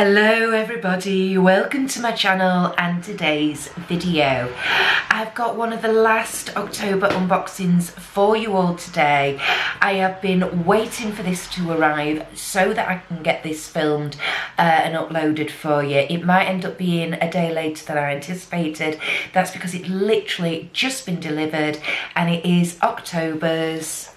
Hello everybody, welcome to my channel and today's video. I've got one of the last October unboxings for you all today. I have been waiting for this to arrive so that I can get this filmed and uploaded for you. It might end up being a day later than I anticipated. That's because it's literally just been delivered and it is October's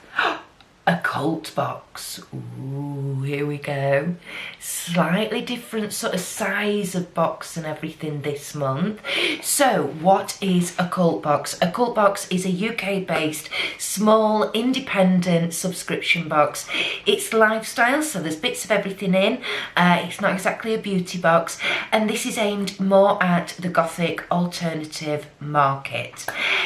Occult Box. Ooh, here we go. Slightly different sort of size of box and everything this month. So what is Occult Box? Occult Box is a UK based small independent subscription box. It's lifestyle, so there's bits of everything in. It's not exactly a beauty box, and this is aimed more at the Gothic alternative market.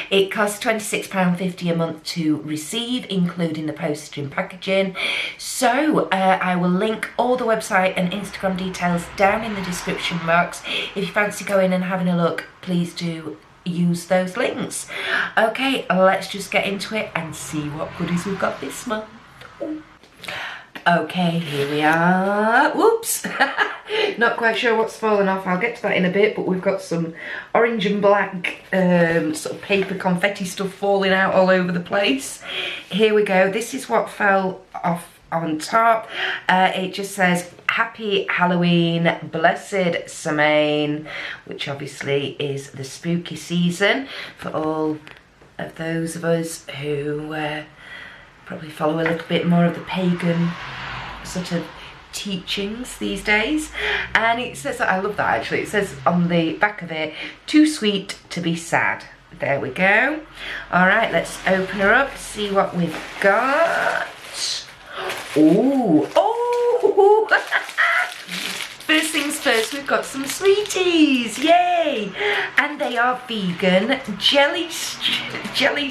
It costs £26.50 a month to receive, including the postage and packaging. So I will link all the website and Instagram details down in the description box. If you fancy going and having a look, please do use those links. Okay, let's just get into it and see what goodies we've got this month. Ooh. Okay, here we are. Whoops! Not quite sure what's fallen off. I'll get to that in a bit, but we've got some orange and black sort of paper confetti stuff falling out all over the place. Here we go. This is what fell off on top. It just says Happy Halloween, Blessed Samhain, which obviously is the spooky season for all of those of us who probably follow a little bit more of the pagan sort of teachings these days. And it says, I love that actually, it says on the back of it, too sweet to be sad. There we go. Alright, let's open her up, see what we've got. Ooh, oh! First things first, we've got some sweeties, yay! And they are vegan jelly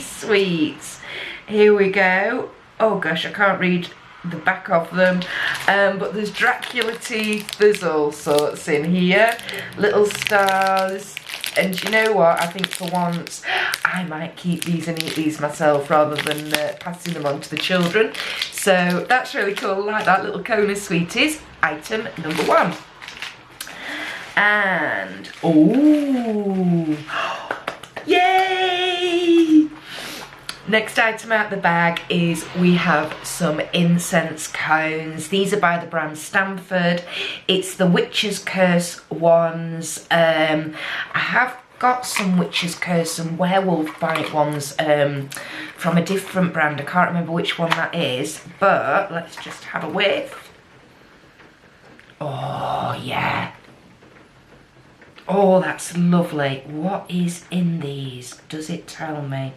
sweets. Here we go. Oh gosh, I can't read the back of them, but there's Dracula teeth, there's all sorts in here, little stars, and you know what, I think for once I might keep these and eat these myself rather than passing them on to the children. So that's really cool, like that little cone of sweeties. Item number one. And oh, yay! Next item out the bag is we have some incense cones. These are by the brand Stanford. It's the Witch's Curse ones. I have got some Witch's Curse and Werewolf Bite ones from a different brand. I can't remember which one that is, but let's just have a whiff. Oh yeah. Oh, that's lovely. What is in these? Does it tell me?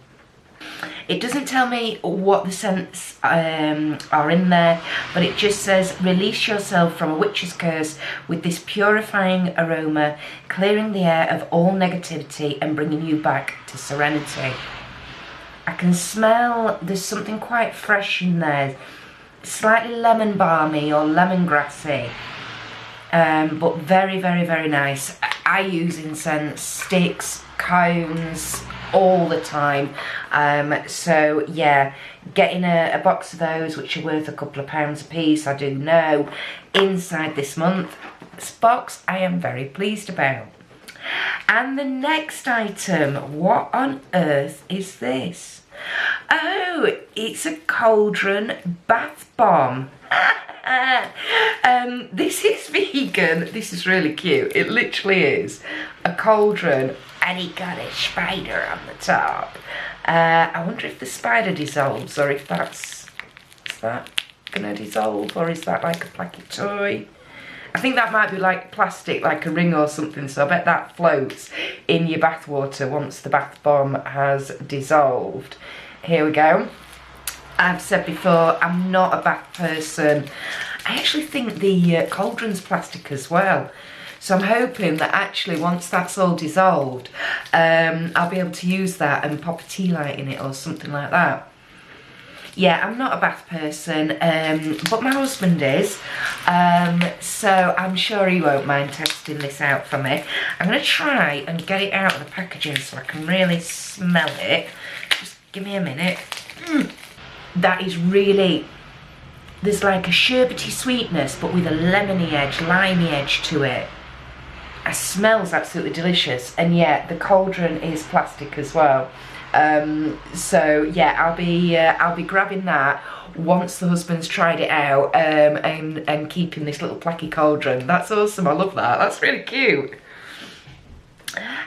It doesn't tell me what the scents are in there, but it just says, release yourself from a witch's curse with this purifying aroma, clearing the air of all negativity and bringing you back to serenity. I can smell there's something quite fresh in there, slightly lemon balmy or lemongrassy, but very, very, very nice. I use incense sticks, cones, all the time, so yeah, getting a box of those, which are worth a couple of pounds a piece, I do know, inside this month's box, I am very pleased about. And the next item, what on earth is this? Oh, it's a cauldron bath bomb. This is vegan. This is really cute. It literally is a cauldron and it got a spider on the top. I wonder if the spider dissolves, or if is that gonna dissolve, or is that like a placky toy? I think that might be like plastic, like a ring or something, so I bet that floats in your bath water once the bath bomb has dissolved. Here we go. I've said before, I'm not a bath person. I actually think the cauldron's plastic as well. So I'm hoping that actually once that's all dissolved, I'll be able to use that and pop a tea light in it or something like that. Yeah, I'm not a bath person, but my husband is. So I'm sure he won't mind testing this out for me. I'm going to try and get it out of the packaging so I can really smell it. Just give me a minute. That is really there's like a sherbety sweetness, but with a lemony edge, limey edge to it. It smells absolutely delicious, and yeah, the cauldron is plastic as well. So yeah, I'll be grabbing that once the husband's tried it out, and keeping this little placky cauldron. That's awesome. I love that. That's really cute.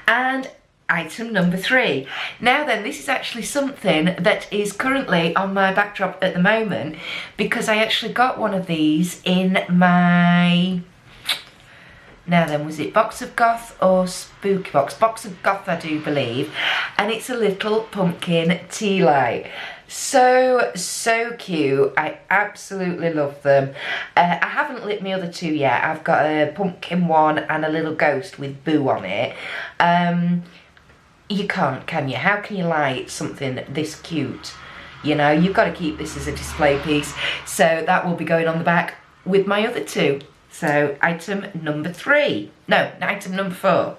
And item number 3. Now then, this is actually something that is currently on my backdrop at the moment, because I actually got one of these in my, now then, was it Box of Goth or Spooky Box? Box of Goth, I do believe. And it's a little pumpkin tea light. So cute. I absolutely love them. I haven't lit my other 2 yet. I've got a pumpkin one and a little ghost with Boo on it. You can't, can you? How can you light something this cute? You know, you've got to keep this as a display piece. So that will be going on the back with my other 2. So item number 3. No, item number 4.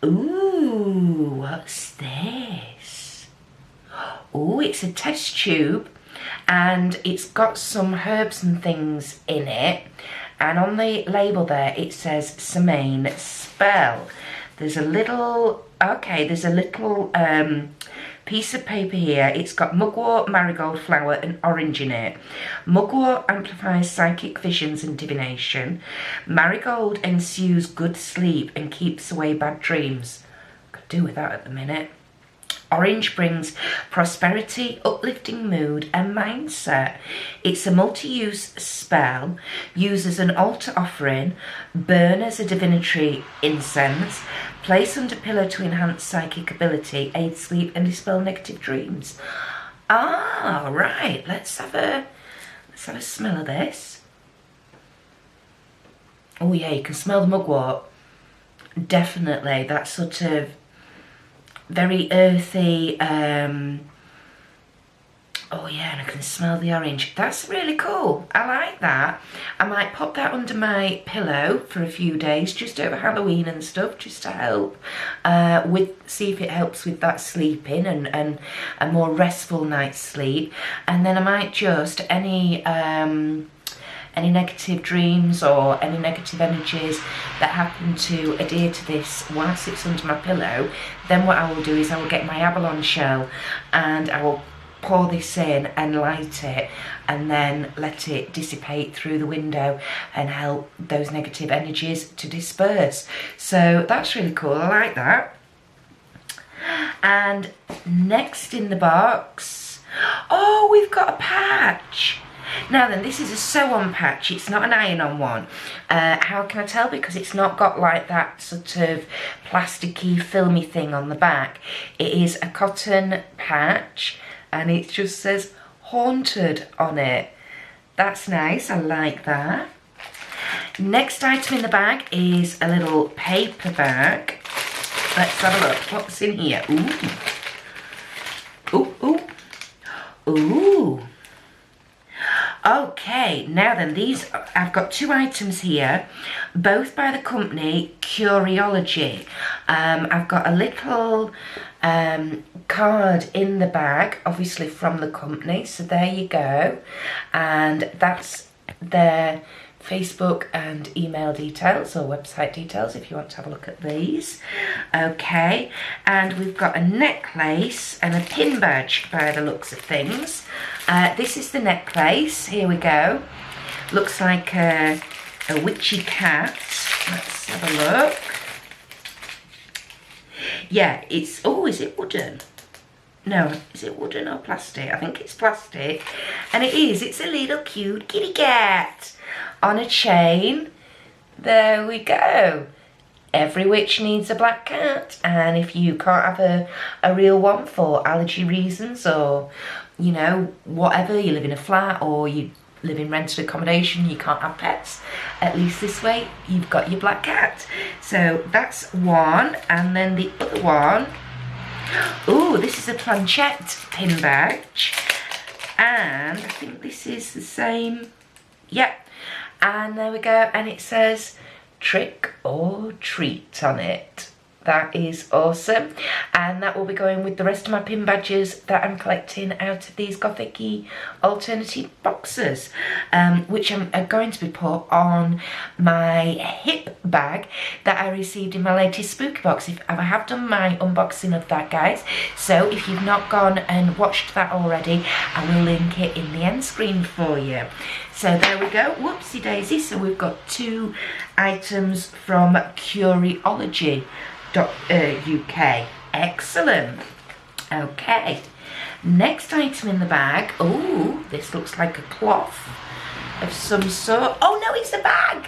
Ooh, what's this? Oh, it's a test tube, and it's got some herbs and things in it. And on the label there, it says Semaine Spell. There's a little, okay, there's a little piece of paper here. It's got mugwort, marigold flower and orange in it. Mugwort amplifies psychic visions and divination. Marigold ensues good sleep and keeps away bad dreams. Could do with that at the minute. Orange brings prosperity, uplifting mood and mindset. It's a multi-use spell, used as an altar offering, burn as a divinatory incense, place under pillow to enhance psychic ability, aid sleep and dispel negative dreams. Ah, right, let's have a smell of this. Oh yeah, you can smell the mugwort. Definitely, that sort of very earthy, oh yeah, and I can smell the orange. That's really cool. I like that. I might pop that under my pillow for a few days, just over Halloween and stuff, just to help see if it helps with that sleeping and a more restful night's sleep. And then I might just, any negative dreams or any negative energies that happen to adhere to this whilst it's under my pillow, then what I will do is I will get my abalone shell and I will pour this in and light it, and then let it dissipate through the window and help those negative energies to disperse. So that's really cool. I like that. And next in the box, oh, we've got a patch. Now then, this is a sew-on patch, it's not an iron-on one. How can I tell? Because it's not got like that sort of plasticky, filmy thing on the back. It is a cotton patch, and it just says Haunted on it. That's nice, I like that. Next item in the bag is a little paper bag. Let's have a look, what's in here? Ooh. Ooh, ooh. Ooh. Okay, now then, these, I've got 2 items here, both by the company Curiology. I've got a little card in the bag, obviously from the company, so there you go. And that's their Facebook and email details or website details if you want to have a look at these. Okay, and we've got a necklace and a pin badge by the looks of things. This is the necklace, here we go. Looks like a witchy cat. Let's have a look. Yeah, it's, oh, is it wooden? No, is it wooden or plastic? I think it's plastic. And it is, it's a little cute kitty cat on a chain. There we go. Every witch needs a black cat, and if you can't have a real one for allergy reasons, or, you know, whatever, you live in a flat or you live in rented accommodation, you can't have pets, at least this way you've got your black cat. So that's one, and then the other one, oh, this is a planchette pin badge, and I think this is the same, yep, and there we go, and it says trick or treat on it. That is awesome, and that will be going with the rest of my pin badges that I'm collecting out of these Gothic-y alternative boxes, which I'm going to be put on my hip bag that I received in my latest spooky box. I have done my unboxing of that, guys, so if you've not gone and watched that already, I will link it in the end screen for you. So there we go, whoopsie daisy. So we've got 2 items from Curiology.uk. Excellent. Okay, next item in the bag. Oh, this looks like a cloth of some sort. Oh no, it's a bag.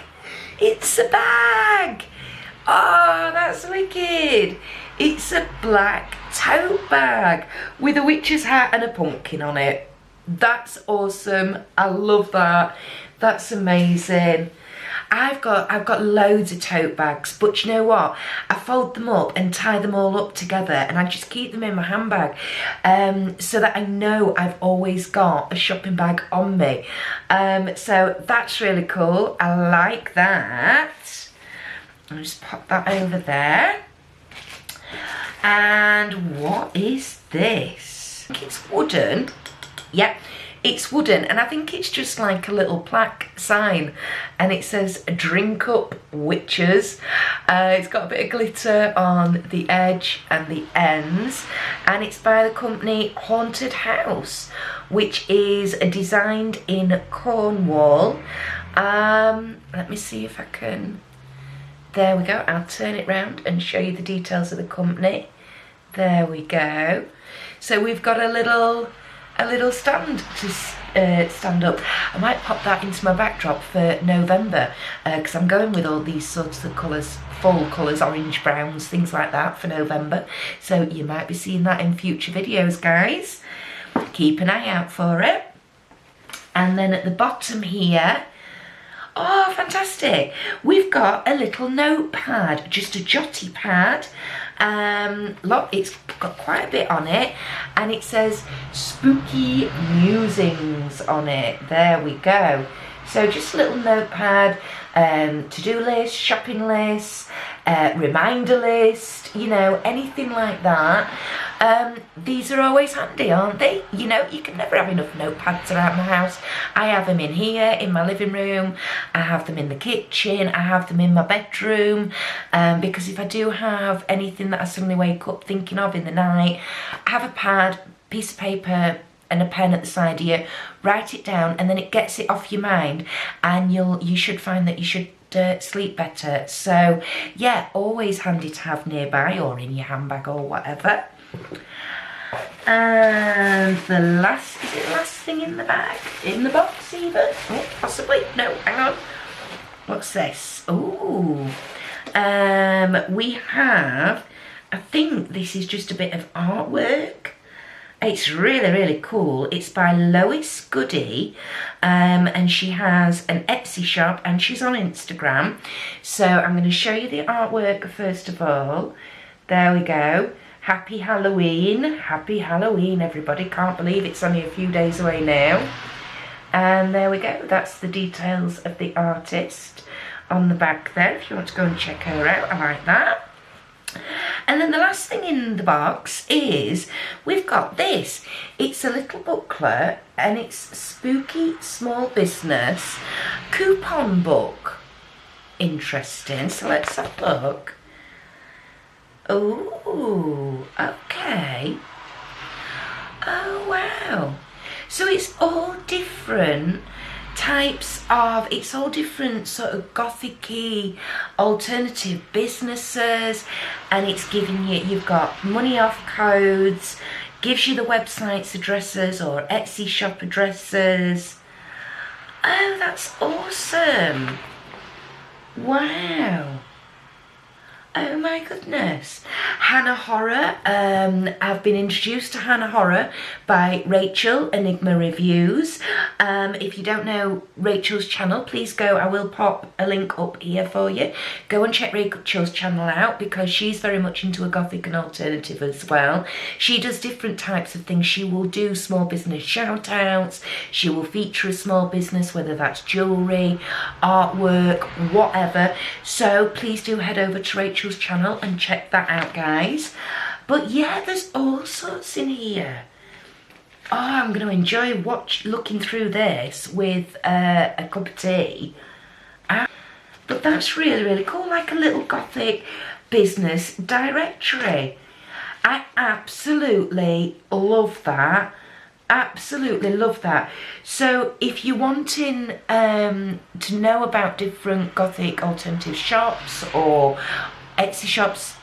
It's a bag. Oh, that's wicked. It's a black tote bag with a witch's hat and a pumpkin on it. That's awesome. I love that. That's amazing. I've got loads of tote bags, but you know what? I fold them up and tie them all up together, and I just keep them in my handbag, so that I know I've always got a shopping bag on me. So that's really cool. I like that. I'll just pop that over there. And what is this? I think it's wooden. Yep, it's wooden, and I think it's just like a little plaque sign, and it says "Drink Up Witches." It's got a bit of glitter on the edge and the ends, and it's by the company Haunted House, which is designed in Cornwall. Let me see if I can. There we go. I'll turn it round and show you the details of the company. There we go. So we've got a little stand to stand up. I might pop that into my backdrop for November, because I'm going with all these sorts of colours, fall colours, orange, browns, things like that for November. So you might be seeing that in future videos, guys. Keep an eye out for it. And then at the bottom here, oh, fantastic. We've got a little notepad, just a jotty pad. Look, it's got quite a bit on it, and it says spooky musings on it. There we go. So just a little notepad, to-do list, shopping list, reminder list, you know, anything like that. These are always handy, aren't they? You know, you can never have enough notepads around the house. I have them in here, in my living room. I have them in the kitchen. I have them in my bedroom. Because if I do have anything that I suddenly wake up thinking of in the night, I have a pad, piece of paper, and a pen at the side of you. Write it down, and then it gets it off your mind, and you should find that you should sleep better. So yeah, always handy to have nearby or in your handbag or whatever. And the last, is it the last thing in the bag? In the box even? Oh, possibly. No, hang on. What's this? Ooh. We have, I think this is just a bit of artwork. It's really, really cool. It's by Lois Goody, and she has an Etsy shop, and she's on Instagram. So I'm going to show you the artwork first of all. There we go. Happy Halloween. Happy Halloween, everybody. Can't believe it's only a few days away now. And there we go. That's the details of the artist on the back there, if you want to go and check her out. I like that. And then the last thing in the box is we've got this. It's a little booklet, and it's Spooky Small Business Coupon Book. Interesting. So let's have a look. Oh, okay. Oh, wow. So it's all different types of, it's all different sort of gothic-y alternative businesses, and it's giving you, you've got money off codes, gives you the website's addresses or Etsy shop addresses. Oh, that's awesome. Wow. Oh my goodness. Hannah Horror. I've been introduced to Hannah Horror by Rachel, Enigma Reviews. If you don't know Rachel's channel, please go. I will pop a link up here for you. Go and check Rachel's channel out, because she's very much into a gothic and alternative as well. She does different types of things. She will do small business shout outs. She will feature a small business, whether that's jewellery, artwork, whatever. So please do head over to Rachel's Rachel's channel and check that out, guys. But yeah, there's all sorts in here. Oh, I'm going to enjoy looking through this with a cup of tea. But that's really, really cool, like a little Gothic business directory. I absolutely love that. Absolutely love that. So if you're wanting to know about different Gothic alternative shops or Etsy shops,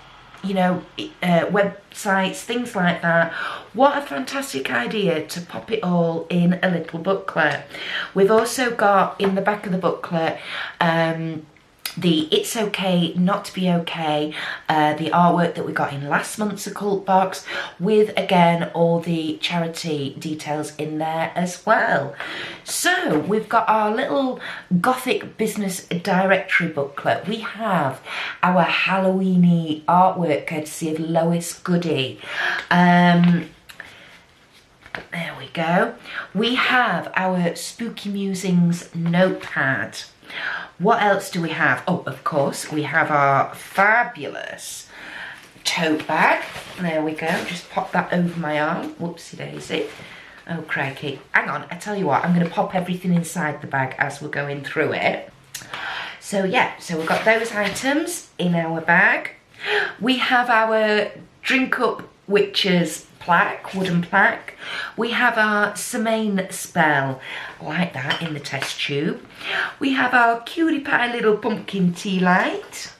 you know, websites, things like that, what a fantastic idea to pop it all in a little booklet. We've also got in the back of the booklet the It's Okay Not to Be Okay, the artwork that we got in last month's Occult Box, with again all the charity details in there as well. So we've got our little Gothic business directory booklet. We have our Halloweeny artwork courtesy of Lois Goody. There we go. We have our Spooky Musings notepad. What else do we have? Oh, of course, we have our fabulous tote bag. There we go. Just pop that over my arm. Whoopsie daisy. Oh, crikey. Hang on. I tell you what, I'm going to pop everything inside the bag as we're going through it. So, yeah. So, we've got those items in our bag. We have our Drink Up Witches plaque, wooden plaque. We have our Semaine spell, like that, in the test tube. We have our cutie pie little pumpkin tea light.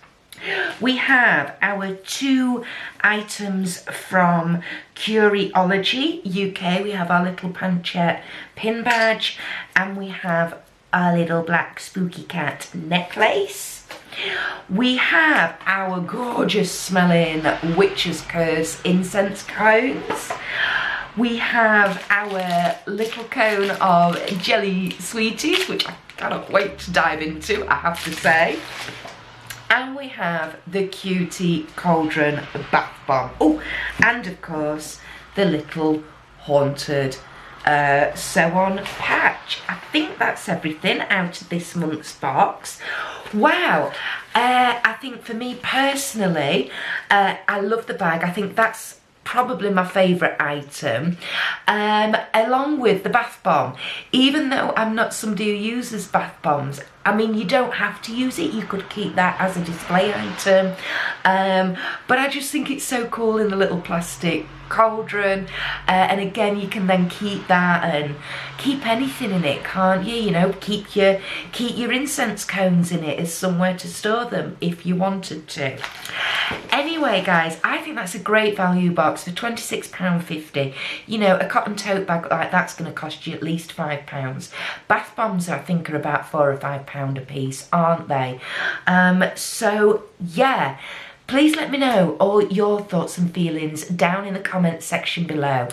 We have our 2 items from Curiology UK. We have our little panchet pin badge, and we have our little black spooky cat necklace. We have our gorgeous smelling Witch's Curse incense cones. We have our little cone of jelly sweeties, which I cannot wait to dive into, I have to say. And we have the cutie cauldron bath bomb. Oh, and of course, the little haunted sew-on patch. I think that's everything out of this month's box. Wow. I think for me personally, I love the bag. I think that's probably my favourite item, along with the bath bomb. Even though I'm not somebody who uses bath bombs, I mean, you don't have to use it. You could keep that as a display item. But I just think it's so cool in the little plastic cauldron. And again, you can then keep that and keep anything in it, can't you? You know, keep your incense cones in it as somewhere to store them if you wanted to. Anyway, guys, I think that's a great value box for £26.50. You know, a cotton tote bag like that's going to cost you at least £5. Bath bombs, I think, are about £4 or £5 a piece, aren't they? So, yeah. Please let me know all your thoughts and feelings down in the comments section below.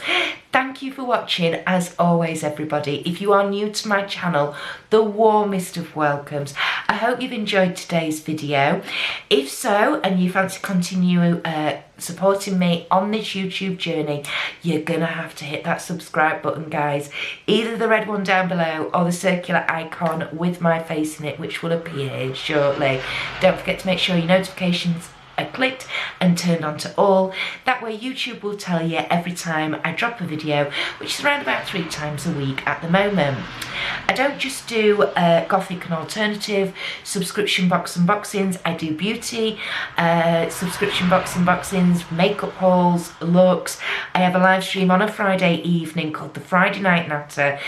Thank you for watching, as always, everybody. If you are new to my channel, the warmest of welcomes. I hope you've enjoyed today's video. If so, and you fancy continue supporting me on this YouTube journey, you're gonna have to hit that subscribe button, guys. Either the red one down below or the circular icon with my face in it, which will appear here shortly. Don't forget to make sure your notifications are clicked and turned on to all. That way YouTube will tell you every time I drop a video, which is around about 3 times a week at the moment. I don't just do Gothic and alternative subscription box unboxings. I do beauty subscription box unboxings, makeup hauls, looks. I have a live stream on a Friday evening called the Friday Night Natter.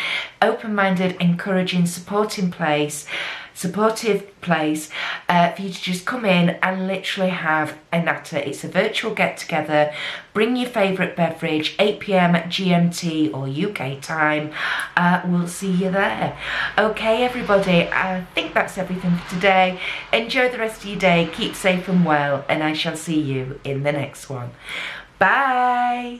Open-minded, encouraging, supportive place for you to just come in and literally have a natter. It's a virtual get-together. Bring your favourite beverage, 8 PM GMT or UK time. We'll see you there. Okay, everybody, I think that's everything for today. Enjoy the rest of your day, keep safe and well, and I shall see you in the next one. Bye!